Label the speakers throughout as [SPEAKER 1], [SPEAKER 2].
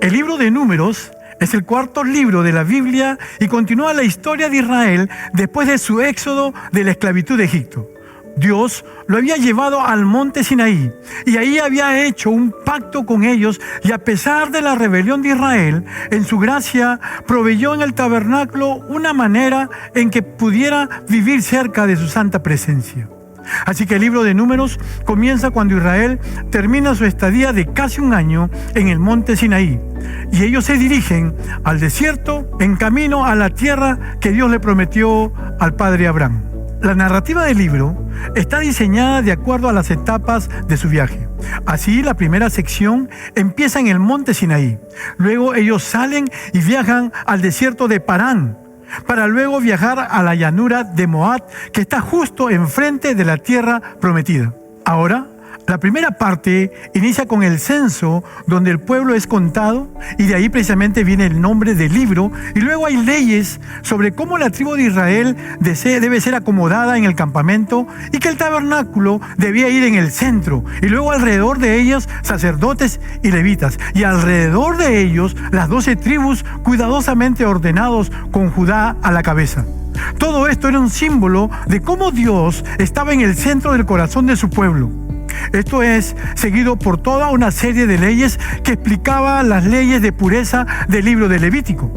[SPEAKER 1] El libro de Números es el cuarto libro de la Biblia y continúa la historia de Israel después de su éxodo de la esclavitud de Egipto. Dios lo había llevado al monte Sinaí y ahí había hecho un pacto con ellos, y a pesar de la rebelión de Israel, en su gracia proveyó en el tabernáculo una manera en que pudiera vivir cerca de su santa presencia. Así que el libro de Números comienza cuando Israel termina su estadía de casi un año en el monte Sinaí, y ellos se dirigen al desierto en camino a la tierra que Dios le prometió al padre Abraham. La narrativa del libro está diseñada de acuerdo a las etapas de su viaje. Así, la primera sección empieza en el monte Sinaí. Luego ellos salen y viajan al desierto de Parán, para luego viajar a la llanura de Moab, que está justo enfrente de la tierra prometida. Ahora, la primera parte inicia con el censo, donde el pueblo es contado, y de ahí precisamente viene el nombre del libro, y luego hay leyes sobre cómo la tribu de Israel debe ser acomodada en el campamento, y que el tabernáculo debía ir en el centro, y luego alrededor de ellos sacerdotes y levitas, y alrededor de ellos las 12 tribus cuidadosamente ordenados con Judá a la cabeza. Todo esto era un símbolo de cómo Dios estaba en el centro del corazón de su pueblo. Esto es seguido por toda una serie de leyes que explicaban las leyes de pureza del libro de Levítico.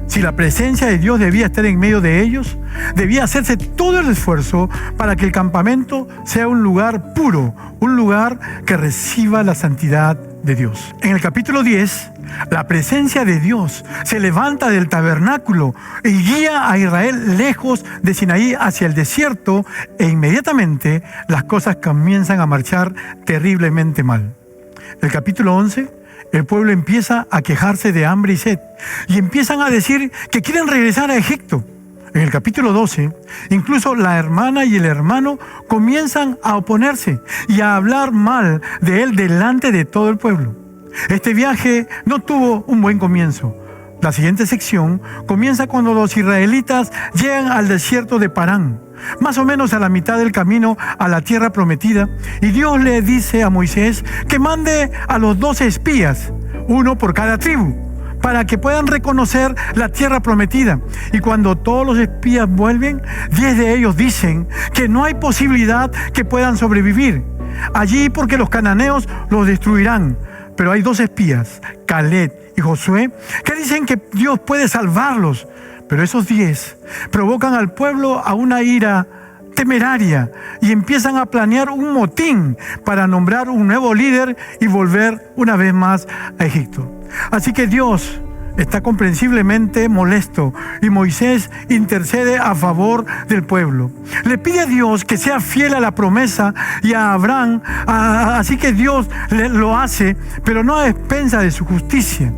[SPEAKER 1] Si la presencia de Dios debía estar en medio de ellos, debía hacerse todo el esfuerzo para que el campamento sea un lugar puro, un lugar que reciba la santidad de Dios. En el capítulo 10, la presencia de Dios se levanta del tabernáculo y guía a Israel lejos de Sinaí hacia el desierto, e inmediatamente las cosas comienzan a marchar terriblemente mal. El capítulo 11, el pueblo empieza a quejarse de hambre y sed y empiezan a decir que quieren regresar a Egipto. En el capítulo 12, incluso la hermana y el hermano comienzan a oponerse y a hablar mal de él delante de todo el pueblo. Este viaje no tuvo un buen comienzo. La siguiente sección comienza cuando los israelitas llegan al desierto de Parán, más o menos a la mitad del camino a la tierra prometida, y Dios le dice a Moisés que mande a los 12 espías, uno por cada tribu, para que puedan reconocer la tierra prometida. Y cuando todos los espías vuelven, 10 de ellos dicen que no hay posibilidad que puedan sobrevivir allí porque los cananeos los destruirán. Pero hay 2 espías, Caleb y Josué, que dicen que Dios puede salvarlos. Pero esos 10 provocan al pueblo a una ira temeraria y empiezan a planear un motín para nombrar un nuevo líder y volver una vez más a Egipto. Así que Dios está comprensiblemente molesto y Moisés intercede a favor del pueblo. Le pide a Dios que sea fiel a la promesa y a Abraham, así que Dios lo hace, pero no a expensas de su justicia,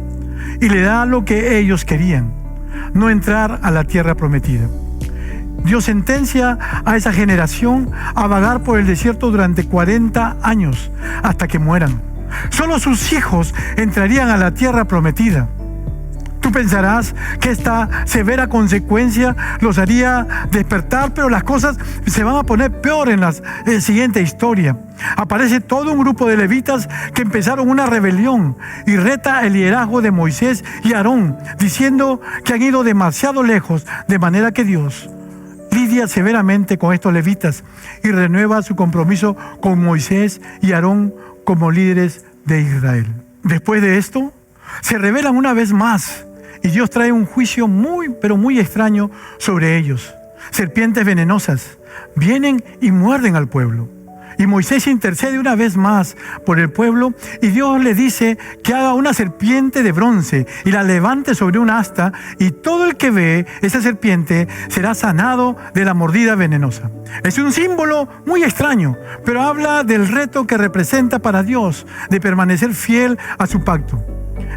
[SPEAKER 1] y le da lo que ellos querían: no entrar a la tierra prometida. Dios sentencia a esa generación a vagar por el desierto durante 40 años hasta que mueran. Solo sus hijos entrarían a la tierra prometida. Tú pensarás que esta severa consecuencia los haría despertar, pero las cosas se van a poner peor en la siguiente historia. Aparece todo un grupo de levitas que empezaron una rebelión y reta el liderazgo de Moisés y Aarón, diciendo que han ido demasiado lejos, de manera que Dios lidia severamente con estos levitas y renueva su compromiso con Moisés y Aarón como líderes de Israel. Después de esto, se rebelan una vez más y Dios trae un juicio muy extraño sobre ellos. Serpientes venenosas vienen y muerden al pueblo. Y Moisés intercede una vez más por el pueblo, y Dios le dice que haga una serpiente de bronce y la levante sobre un asta, y todo el que ve esa serpiente será sanado de la mordida venenosa. Es un símbolo muy extraño, pero habla del reto que representa para Dios de permanecer fiel a su pacto.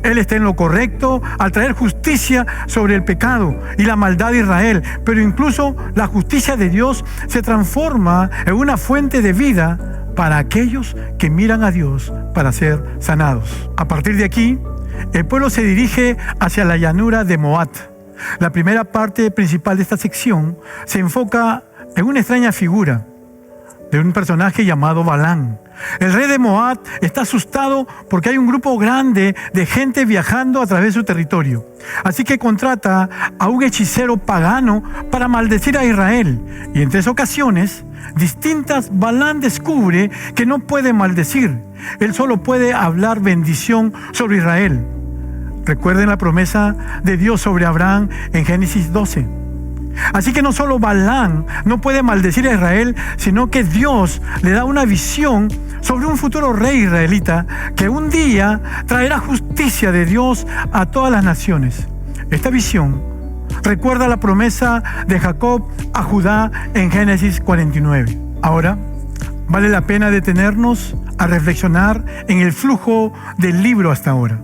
[SPEAKER 1] Él está en lo correcto al traer justicia sobre el pecado y la maldad de Israel, pero incluso la justicia de Dios se transforma en una fuente de vida para aquellos que miran a Dios para ser sanados. A partir de aquí, el pueblo se dirige hacia la llanura de Moab. La primera parte principal de esta sección se enfoca en una extraña figura de un personaje llamado Balán. El rey de Moab está asustado porque hay un grupo grande de gente viajando a través de su territorio. Así que contrata a un hechicero pagano para maldecir a Israel. Y en 3 ocasiones distintas, Balán descubre que no puede maldecir. Él solo puede hablar bendición sobre Israel. Recuerden la promesa de Dios sobre Abraham en Génesis 12. Así que no solo Balán no puede maldecir a Israel, sino que Dios le da una visión sobre un futuro rey israelita que un día traerá justicia de Dios a todas las naciones. Esta visión recuerda la promesa de Jacob a Judá en Génesis 49. Ahora, vale la pena detenernos a reflexionar en el flujo del libro hasta ahora.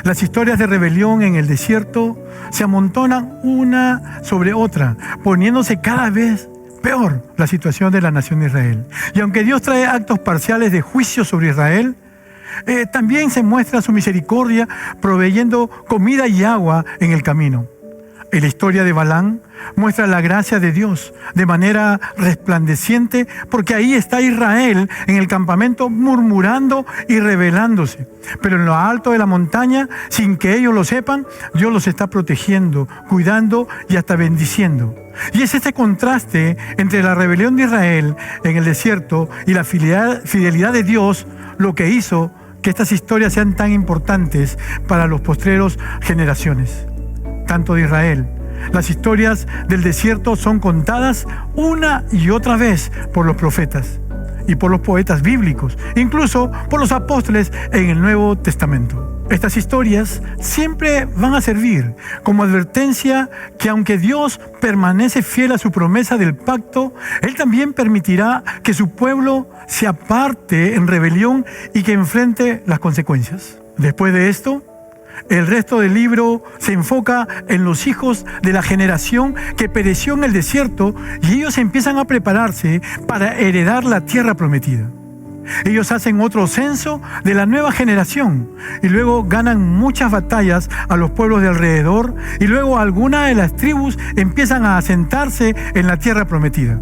[SPEAKER 1] Las historias de rebelión en el desierto se amontonan una sobre otra, poniéndose cada vez peor la situación de la nación de Israel. Y aunque Dios trae actos parciales de juicio sobre Israel, también se muestra su misericordia proveyendo comida y agua en el camino. En la historia de Balán muestra la gracia de Dios de manera resplandeciente, porque ahí está Israel en el campamento murmurando y rebelándose. Pero en lo alto de la montaña, sin que ellos lo sepan, Dios los está protegiendo, cuidando y hasta bendiciendo. Y es este contraste entre la rebelión de Israel en el desierto y la fidelidad de Dios lo que hizo que estas historias sean tan importantes para los postreros generaciones. Tanto de Israel, las historias del desierto son contadas una y otra vez por los profetas y por los poetas bíblicos, incluso por los apóstoles en el Nuevo Testamento. Estas historias siempre van a servir como advertencia que aunque Dios permanece fiel a su promesa del pacto, Él también permitirá que su pueblo se aparte en rebelión y que enfrente las consecuencias. Después de esto, el resto del libro se enfoca en los hijos de la generación que pereció en el desierto y ellos empiezan a prepararse para heredar la tierra prometida. Ellos hacen otro censo de la nueva generación y luego ganan muchas batallas a los pueblos de alrededor y luego algunas de las tribus empiezan a asentarse en la tierra prometida.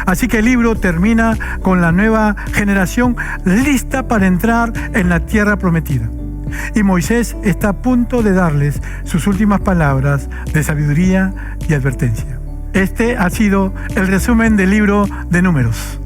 [SPEAKER 1] Así que el libro termina con la nueva generación lista para entrar en la tierra prometida. Y Moisés está a punto de darles sus últimas palabras de sabiduría y advertencia. Este ha sido el resumen del libro de Números.